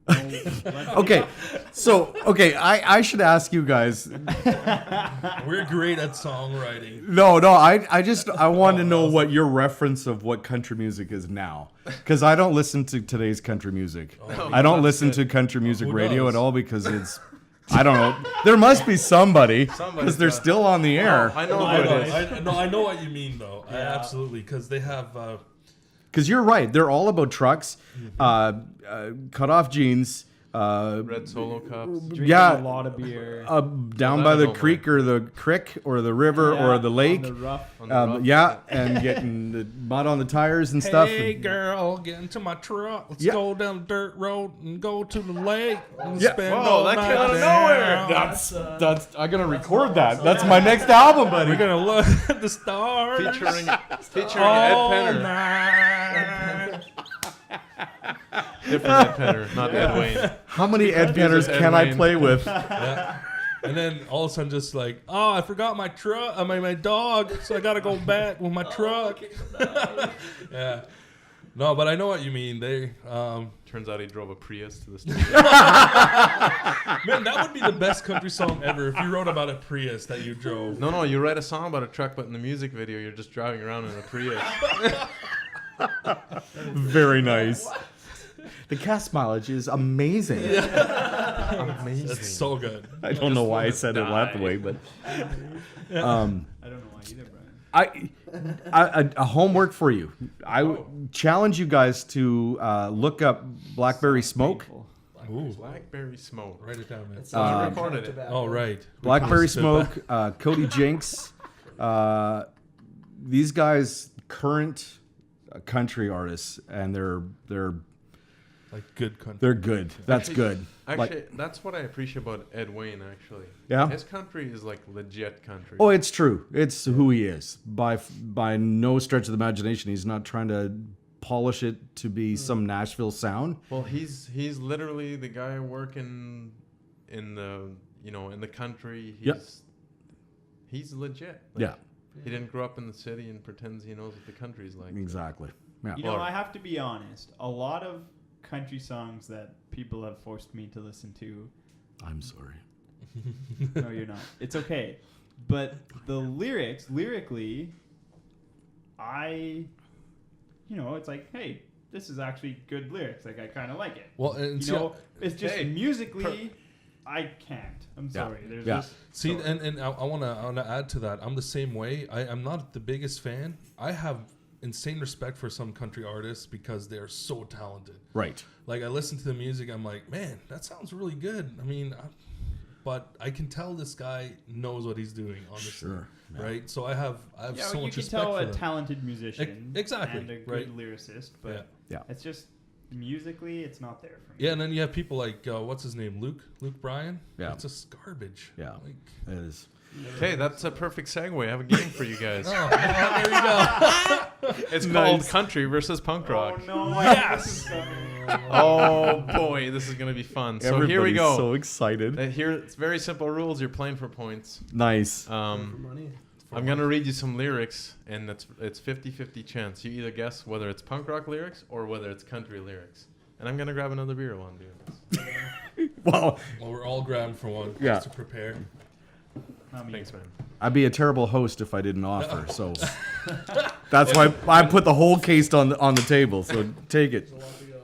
Okay. So, I should ask you guys. We're great at songwriting. No, I want to know what your reference of what country music is now, because I don't listen to today's country music. I don't listen to country music Who radio does? at all because it's, I don't know. There must be somebody because they're does. still on the air. I know I who know, it is. I know what you mean, though. Absolutely, because they have... Because you're right, they're all about trucks, cut off jeans. Red Solo cups. Drinking Yeah. a lot of beer. Down by the creek or the crick or the river or the lake. On the rough. On the rough. Yeah, and getting the mud on the tires and stuff. Hey girl, get into my truck. Let's Yeah. go down the dirt road and go to the lake and Yeah. spend Whoa, all that night came out of there. nowhere. That's I'm gonna record that. That's my next album, buddy. We're gonna look at the stars Featuring all Ed Penner. night. Different Ed Penner, not Ed Wayne. How many Ed Penners Ed can I Wayne. play with? Yeah. And then all of a sudden, just like, oh, I forgot my truck. I mean, my dog, so I gotta go back with my truck. Yeah. No, but I know what you mean. They, Turns out he drove a Prius to the studio. man, that would be the best country song ever if you wrote about a Prius that you drove. No, you write a song about a truck, but in the music video, you're just driving around in a Prius. Very nice. The cast mileage is amazing. Amazing. That's so good. I don't know why I said it that way, but I don't know why either, Brian. a homework for you. I challenge you guys to look up Blackberry Smoke. Ooh, Blackberry Smoke. write it down, man. It's recorded it. Oh, right. Blackberry Spit Smoke, Cody Jinks. These guys, current country artists, and they're like good country. they're good. That's Actually- good. Actually, that's what I appreciate about Ed Wayne, actually. Yeah? His country is like legit country. Oh, it's true. It's who he is. By no stretch of the imagination, he's not trying to polish it to be some Nashville sound. Well, he's literally the guy working in the in the country. He's Yep. he's legit. Yeah, He didn't grow up in the city and pretends he knows what the country's like. exactly. Yeah. You know, I have to be honest. A lot of country songs that people have forced me to listen to. I'm sorry. No, you're not. It's okay. But the lyrically, it's like, hey, this is actually good lyrics. Like, I kind of like it. Well, and it's just Hey, musically, I can't. I'm sorry. There's Yeah. just see, and I wanna add to that. I'm the same way. I'm not the biggest fan. I have insane respect for some country artists because they're so talented. Right. Like I listen to the music, I'm like, man, that sounds really good. I mean, but I can tell this guy knows what he's doing. Honestly, Sure. Yeah. right? So I have so you much can respect tell for a them. talented musician, exactly, and a good right. lyricist, but Yeah. Yeah. it's just musically, it's not there for me. Yeah, and then you have people like what's his name, Luke Bryan. Yeah. It's just garbage. Yeah. Like, It is. Okay, that's a perfect segue. I have a game for you guys. there you go. It's called Country versus Punk Rock. Oh no! Yes! Oh boy, this is gonna be fun. So here we Everybody's go. So excited. Here, it's very simple rules. You're playing for points. Nice. For money. I'm gonna read you some lyrics, and it's 50-50 chance. You either guess whether it's punk rock lyrics or whether it's country lyrics. And I'm gonna grab another beer while I'm doing this. Well, Well, we're all grabbing for one Yeah. just to prepare. Thanks, man. I'd be a terrible host if I didn't offer. So that's why I put the whole case on the table. So take it. There's a lot to go.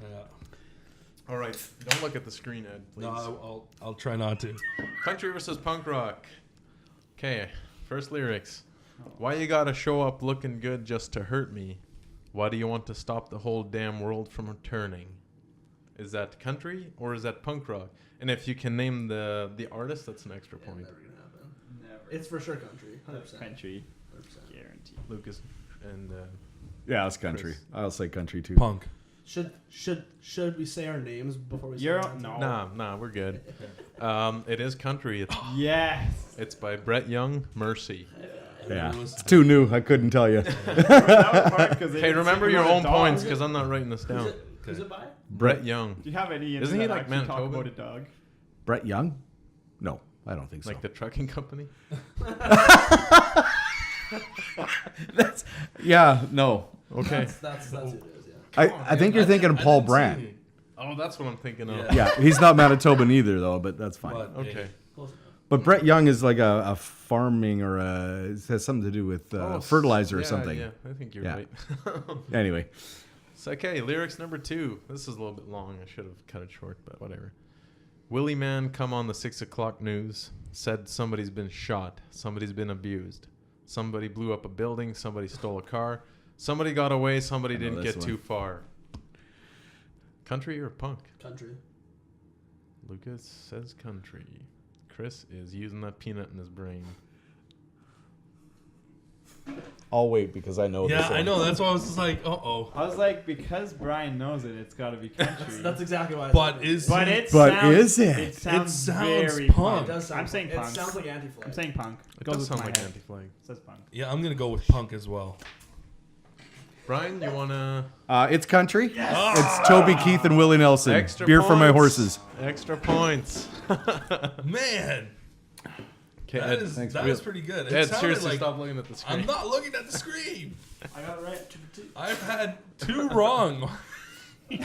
Yeah. All right, don't look at the screen, Ed, please. No, I'll try not to. Country versus punk rock. Okay, first lyrics. Why you gotta show up looking good just to hurt me? Why do you want to stop the whole damn world from turning? Is that country or is that punk rock? And if you can name the artist, that's an extra point. Never gonna happen. Never. It's for sure country. 100%. Country, 100%. guaranteed. Lucas and Yeah, it's country. Chris. I'll say country too. Punk. Should we say our names before we say You're our names? no. nah, we're good. It is country. Yes. It's by Brett Young, Mercy. Yeah, it's too new. I couldn't tell you. Hey, remember your own points because I'm not writing this Who's down. it, who's it by? Brett Young, Do you have any? Isn't he that like actually talk Manitoban? about a dog? Brett Young? No, I don't think so. like the trucking company. Yeah, no. Okay. That's who it is. Yeah. I think you're thinking of Paul didn't see Brand. it. Oh, that's what I'm thinking of. Yeah. Yeah, he's not Manitoban either though, but that's fine. But, Okay. Close enough. But Brett Young is like a farming or it has something to do with fertilizer or something. Yeah, I think you're Yeah. right. Anyway, So, okay, lyrics number 2. This is a little bit long. I should have cut it short, but whatever. Willie Man come on the 6 o'clock news. Said somebody's been shot. Somebody's been abused. Somebody blew up a building. Somebody stole a car. Somebody got away. Somebody I know didn't this get one. too far. Country or punk? Country. Lucas says country. Chris is using that peanut in his brain. I'll wait because I know Yeah, this one. I know. That's why I was just like, uh-oh. I was like, because Brian knows it, it's got to be country. That's exactly why. I But said is But he- it But sounds, is it? It sounds, sounds very it. punk. It does sound I'm saying punk. It sounds like anti-flag. I'm saying punk. It Goes does with sound my like head. anti-flag. It says punk. Yeah, I'm gonna go with punk as well. Brian, you want to... It's country. It's Toby Keith and Willie Nelson. Extra Beer for my points. horses. Extra points. Man, Okay, that Ed, is pretty good. It Ed, sounded seriously, like stop looking at the screen. I'm not looking at the screen. I got it right. I've had 2 wrong. You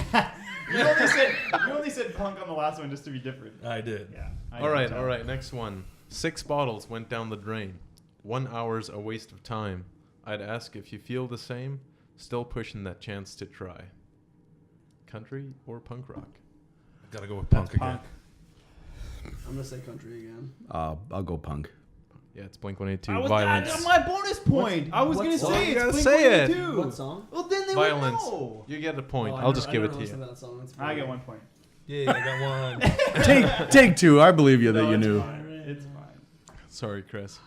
only said punk on the last one just to be different. I did. Yeah. I All can tell. right, next one. 6 bottles went down the drain. 1 hour's a waste of time. I'd ask if you feel the same. Still pushing that chance to try. Country or punk rock? Gotta go with That's punk again. punk. I'm gonna say country again. I'll go punk. Yeah, it's Blink-182. I was Violence. That's my bonus point. I was what gonna song? say You it's gotta Blink say it. 182. What song? Well, then they Violence. would know. You get a point. Oh, I'll just give it to listened you. that song. That's I get 1 point. Yeah, I got one. Take 2. I believe you that No, you it's knew. fine. It's fine. Sorry, Chris.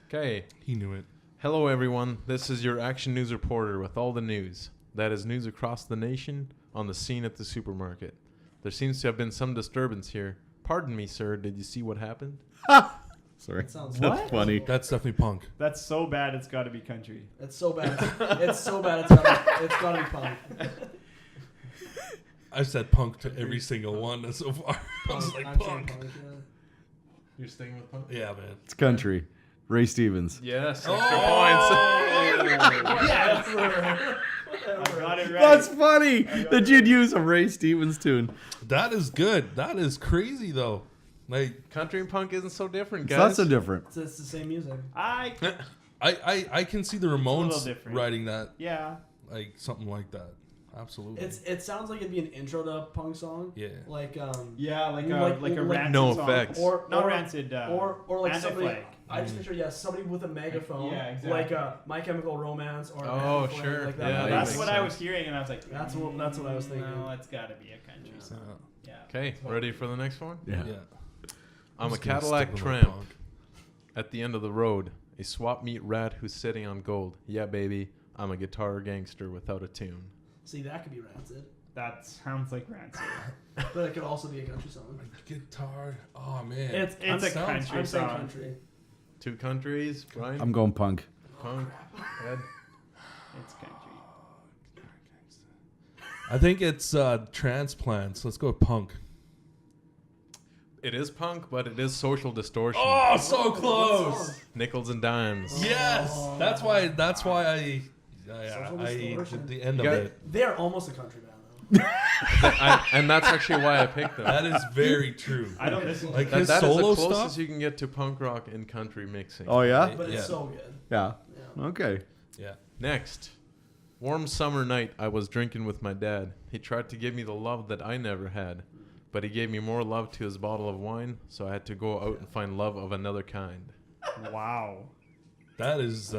Okay. He knew it. Hello, everyone. This is your Action News reporter with all the news. That is news across the nation on the scene at the supermarket. There seems to have been some disturbance here. Pardon me, sir. Did you see what happened? Sorry. That sounds That's What? funny. That's definitely punk. That's so bad. It's got to be country. It's so bad. It's so bad. It's gotta be punk. I've said punk to every single one so far. I was like, I'm saying punk. punk. Yeah. You're staying with punk? Yeah, man. It's country. Ray Stevens. Yes, extra points. I got it right. That's funny that you'd use a Ray Stevens tune. That is good. That is crazy, though. Like, Country and punk isn't so different, It's guys. not so different. It's the same music. I can see the Ramones different. writing that, Yeah. like something like that. Absolutely. It sounds like it'd be an intro to a punk song. Yeah. Like Yeah, like Like- a like- rancid No song. effects. Not or- rancid. or like somebody. Anti-Flag. I just picture somebody with a megaphone. Yeah, exactly. Like My Chemical Romance or Oh, Anti-Flag, sure. Like that. Yeah, Well, that that's makes what I sense. was hearing, and I was like, That's what I was thinking. No, it's got to be a country song. Yeah. Okay, ready for the next one? Yeah. Yeah. I'm a just gonna Cadillac stick with tramp punk. at the end of the road. A swap meet rat who's sitting on gold. Yeah, baby. I'm a guitar gangster without a tune. See, that could be Rancid, That sounds like rancid. but it could also be a country song. Guitar. Oh man. It's a country I'm saying song. country. Two countries, Brian. I'm going punk. Punk. Ed. It's country. I think it's Transplants. Let's go with punk. It is punk, but it is social distortion. Oh, so close. Nickels and dimes. Yes. That's why I Social I distortion. did the end of You got- it. They are almost a country band though. And that's actually why I picked them. That is very true. I don't listen to Like that. his That is the solo closest stuff. you can get to punk rock and country mixing. Oh, yeah? But Yeah. it's so good. Yeah. Yeah. Okay. Yeah. Next. Warm summer night, I was drinking with my dad. He tried to give me the love that I never had, but he gave me more love to his bottle of wine, so I had to go out and find love of another kind. Wow. That is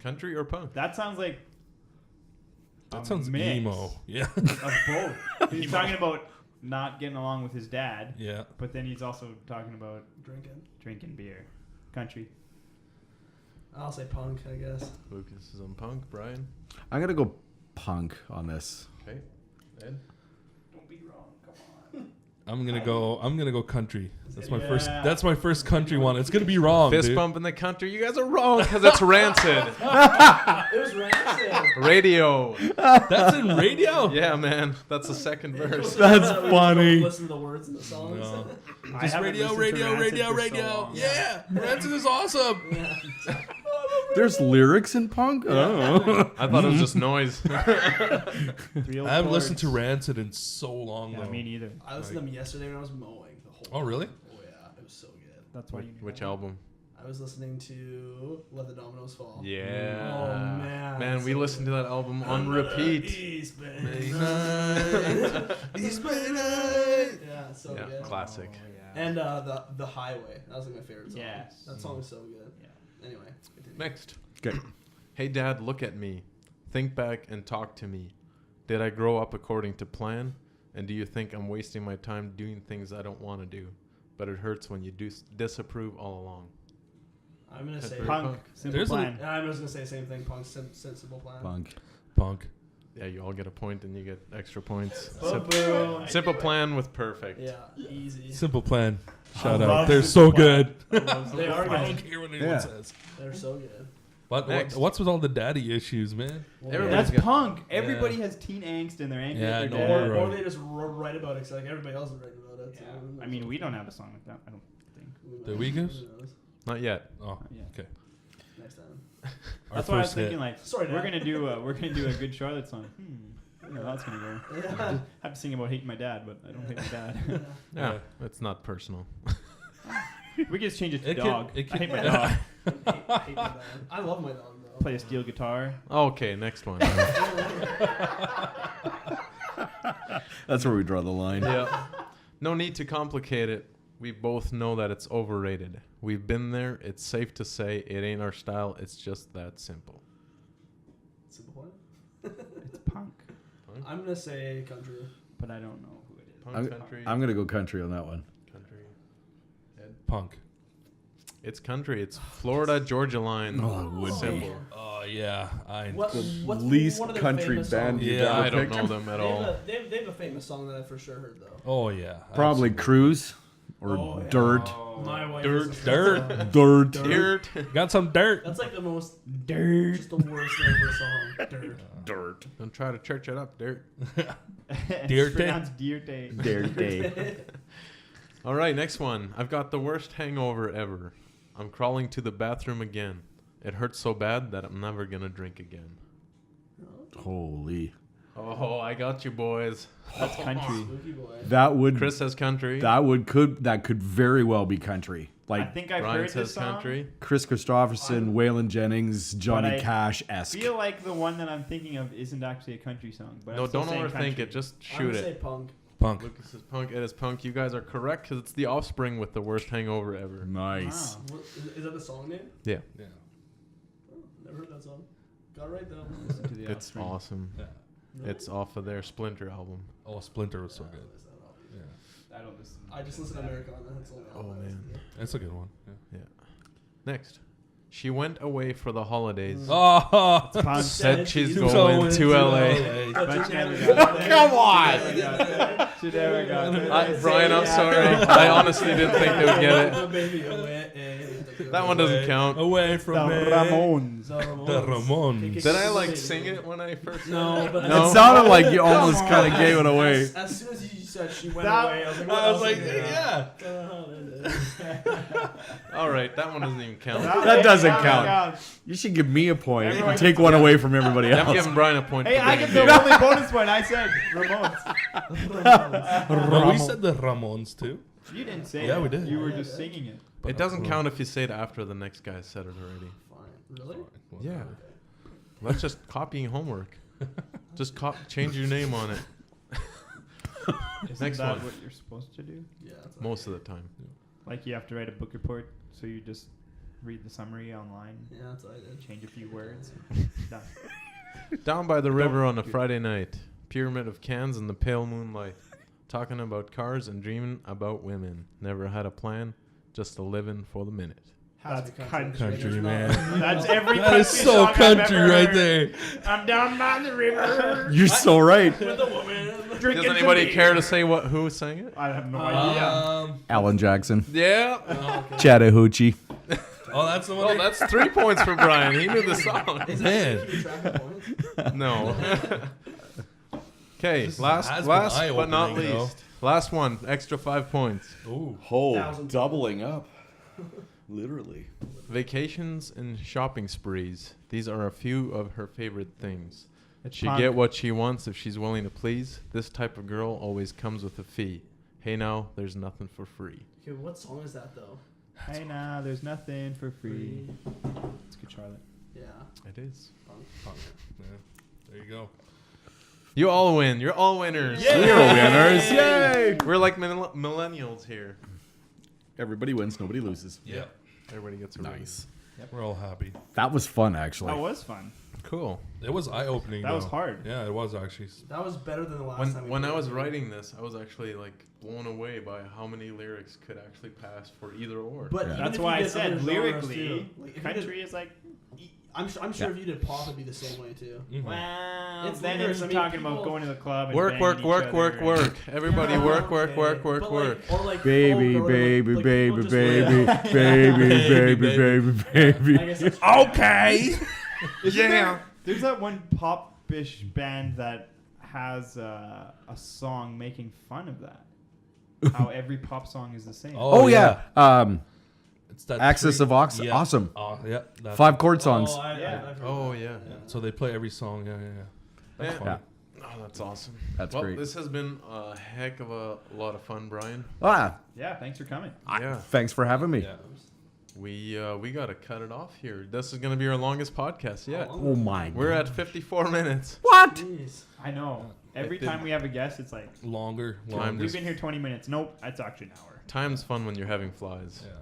Country or punk? That sounds like that a sounds mix emo. Yeah. of both. He's talking about not getting along with his dad, Yeah. but then he's also talking about Drinking. beer. Country. I'll say punk, I guess. Lucas is on punk. Brian? I'm going to go punk on this. Okay. Ed? Don't be wrong. Come on. I'm gonna go country. That's my Yeah. first. That's my first country one. It's gonna be wrong. Fist dude. bump in the country. You guys are wrong because it's rancid. It was Rancid. Radio. That's in radio. Yeah, man. That's the second verse. That's We just funny. don't listen to the words in the songs. No. I Just haven't radio, listened to radio, Rancid radio, for so radio. long. Yeah, Rancid is awesome. Yeah. There's lyrics in punk? Oh. I thought it was just noise. 3 old I haven't listened to chords. Rancid in so long Yeah, though. me neither. I listened to them yesterday when I was mowing the whole Oh really? Oh yeah, it was so good. That's why you need Which that. album? I was listening to Let the Dominoes Fall. Yeah. Oh, man. Man, we So listened to good. that album on repeat. East Bay Night. East Bay Night. Yeah, so Yeah, good. classic. Oh, yeah. And the Highway. That was like my favorite song. Yes. That song is so good. Yeah. Anyway, continue. Next. Okay. Hey, Dad, look at me. Think back and talk to me. Did I grow up according to plan? And do you think I'm wasting my time doing things I don't want to do? But it hurts when you disapprove all along. I'm gonna say Punk. Simple There's a- Plan. Yeah, I'm just gonna say the same thing. Punk, sensible plan. Punk. Punk. Yeah, you all get a point and you get extra points. Boom, boom. Simple plan with perfect. Yeah, easy. Simple Plan. Shout I out. love They're Simple so Plan. good. They are I don't good. care what anyone Yeah. says. They're so good. But Next. what's with all the daddy issues, man? Everybody's That's got- punk. Everybody has teen angst and they're angry Yeah, at I their know, dad. you're Or right. they just write about it 'cause like everybody else is writing about it. Yeah. so- I mean, we don't have a song like that. I don't think. Who The knows? Weekends? Who knows? Not yet. Oh, Yeah. okay. Next time. Our That's why I was first hit. thinking like, Sorry, we're Dad. gonna do a Good Charlotte song. I don't know how it's gonna go. Yeah. I have to sing about hating my dad, but I don't hate my dad. Yeah, it's not personal. we could just change it to It could- dog. it I hate could- my dog. hate my dog. I love my dog though. Play a steel guitar. Okay, next one. That's where we draw the line. Yeah. No need to complicate it. We both know that it's overrated. We've been there. It's safe to say it ain't our style. It's just that simple. Simple plan. It's punk, I'm gonna say country. but I don't know who it is. Punk I'm, country. I'm going to go country on that one. country. Punk. It's country. It's Florida Georgia line. Oh, it would be. Simple. Oh yeah, I. What's least one of their country famous band songs? you've Yeah, ever I don't picked. know them at all. They have a famous song that I for sure heard though. Oh yeah. Probably absolutely. Cruise or Oh, yeah. Dirt. My wife Dirt. listens to Dirt. that song. Dirt. Dirt. Got some dirt. That's like the most Dirt. just the worst name for a song. Dirt. Dirt. Don't try to church it up, Dirt. It's Dear Day. pronounced Dear Day. Dirt Day. All right, next one. I've got the worst hangover ever. I'm crawling to the bathroom again. It hurts so bad that I'm never gonna drink again. Holy. Oh, I got you, boys. That's country. Spooky boy. That would Chris says country. that could very well be country. I Like think I've Brian heard says this song. country. Chris Christopherson, Waylon Jennings, Johnny I Cash-esque. I feel like the one that I'm thinking of isn't actually a country song. But No, I'm still don't saying overthink country. it. Just I'm shoot gonna say it. punk. Punk. Lucas is punk. It is punk. You guys are correct because it's the Offspring with the worst hangover ever. Nice. Wow. What, is that the song name? Yeah, Yeah. Oh, never heard that song. Got it right though. Listen to the it's Offspring. awesome. Yeah. It's off of their Splinter album. Oh, Splinter was so good. Yeah. I don't listen. I just listen to Americana. That's all. Oh, man. That's a good one. Yeah. Next, she went away for the holidays. Oh, Punk. Said she's Going going to LA. But she never Come got there. Come on! She never got there. Brian, I'm sorry. I honestly didn't think they would get it. Baby, away. That one doesn't count. Away The from me. Ramones. The Ramones. Did I like sing it when I first? No, but No? It sounded like you almost Come kind of on. gave it away. As soon as you said she went That- away, I was like, I was like, yeah. All right, that one doesn't even count. That doesn't count. You should give me a point Everyone and take gets one away from everybody I'm else. giving Brian a point. Hey, for I being get the here. only bonus point. I said Ramones. No, we said the Ramones too. You didn't say Yeah, it. we did. You were Yeah, just yeah. singing it. It doesn't count if you say it after the next guy said it already. Fine. Really? Yeah. That's just copying homework. Just change your name on it. Isn't Next that one. what you're supposed to do? Yeah. That's Most of the time. Like you have to write a book report, so you just read the summary online, Yeah, that's what I did. change a few words. Done. Down by the river on a Friday night. Pyramid of cans in the pale moonlight. Talking about cars and dreaming about women. Never had a plan, just a living for the minute. Has That's to be country. Country, There's man. not- That's every That is country so song I've country ever right heard. there. I'm down by the river. You're so right. With a woman. Drinking Does anybody some care beer. to say who sang it? I have no idea. Alan Jackson. Yeah. Oh, okay. Chattahoochee. Oh, that's the one. Well, that's 3 points for Brian. He knew the song. Is Man. that keep track of points? No. Okay, This last has been but not eye-opening, though. least. Last one, extra 5 points. Ooh. Oh, 1,000. doubling up. Literally. Vacations and shopping sprees. These are a few of her favorite things. It's She punk. get what she wants if she's willing to please. This type of girl always comes with a fee. Hey now, there's nothing for free. Okay, what song is that though? Hey now, there's nothing for free. It's good, Charlotte. Yeah. It is. Punk. Yeah. There you go. You all win. You're all winners. We're winners. Yay! We're like millennials here. Everybody wins, nobody loses. Yeah. Everybody gets a Nice. We're all happy. That was fun, actually. That was fun. Cool. It was eye opening. That was hard. Yeah, it was actually. That was better than the last time. When I was writing this, I was actually like blown away by how many lyrics could actually pass for either or. But Yeah. even That's if why you I did said other genres, lyrically, too, like, if you did- country is like. I'm sure if you did pop, it'd be the same way too. Mhm. Well, It's then lyrics. it's I mean, talking about people- going to the club and Work, banging work, each work, other work, and- work. Everybody Yeah, work, work, okay. work, work, But work. Like, or like Baby, folk, or baby, like, baby, people just baby, like- baby, baby, Baby, baby, I baby. guess that's Okay. There's that one pop-ish band that has a song making fun of that. How every pop song is the same. Oh, yeah. It's that Axis tree- of Ox. Yeah. Awesome. Yeah. That's 5 chord songs. Oh, Yeah. I've heard Oh that. yeah. So they play every song. Yeah. That's Yeah. funny. Yeah. Oh, that's awesome. That's well, great. this has been a heck of a lot of fun, Brian. Yeah, thanks for coming. Yeah. Thanks for having me. Yeah. We gotta cut it off here. This is gonna be our longest podcast yet. Oh, my We're God. at 54 minutes. What? Jeez. I know. Every didn't- time we have a guest, it's like, Longer. Time longer. we've been here 20 minutes. Nope, it's actually an hour. Time's fun when you're having flies. Yeah.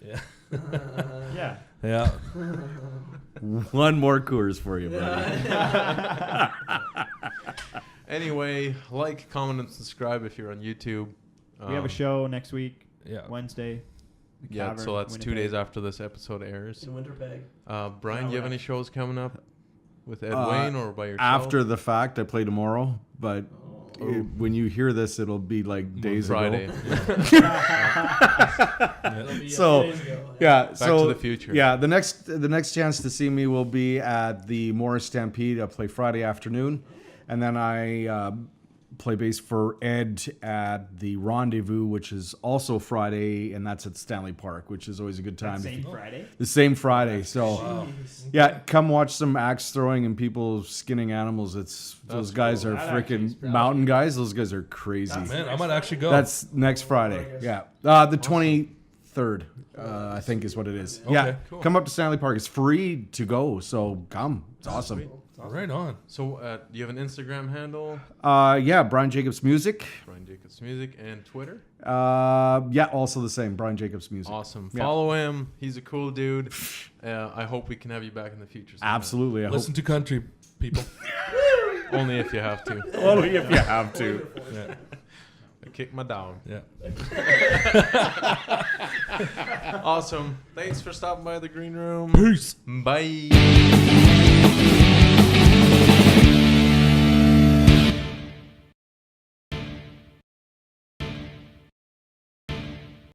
Yeah. Yeah. Yeah. One more Coors for you, buddy. Anyway, like, comment, and subscribe if you're on YouTube. We have a show next week, Yeah. Wednesday. The Yeah, Cavern, so that's 2 Winnipeg. days after this episode airs. In Winterpeg. Brian, do you have any shows coming up with Ed Wayne or by yourself? After the fact, I play tomorrow, but when you hear this, it'll be like days Friday. ago. It'll be, So, 2 days ago. Yeah, Back so to the future. Yeah, the next chance to see me will be at the Morris Stampede. I play Friday afternoon, and then I play bass for Ed at the Rendezvous, which is also Friday, and that's at Stanley Park, which is always a good time. Same Friday. The same Friday. So, Jeez. yeah, come watch some axe throwing and people skinning animals. Those That's guys cool. are That actually freaking is badass. mountain guys. Those guys are crazy. Man, I might actually go. That's next Friday. Yeah. The 23rd, I think is what it is. Yeah. Okay, cool. Come up to Stanley Park. It's free to go. So come. It's awesome. Sweet. right on. So, do you have an Instagram handle? Yeah. Brian Jacobs Music. Brian Jacobs Music, and Twitter? Yeah. Also the same. Brian Jacobs Music. Awesome. Yeah. Follow him. He's a cool dude. I hope we can have you back in the future. sometime. Absolutely. I Listen to country, people. Only if you have to. hope. Only if you have to. Yeah. I kick my dog. Yeah. Awesome. Thanks for stopping by the green room. Peace. Bye.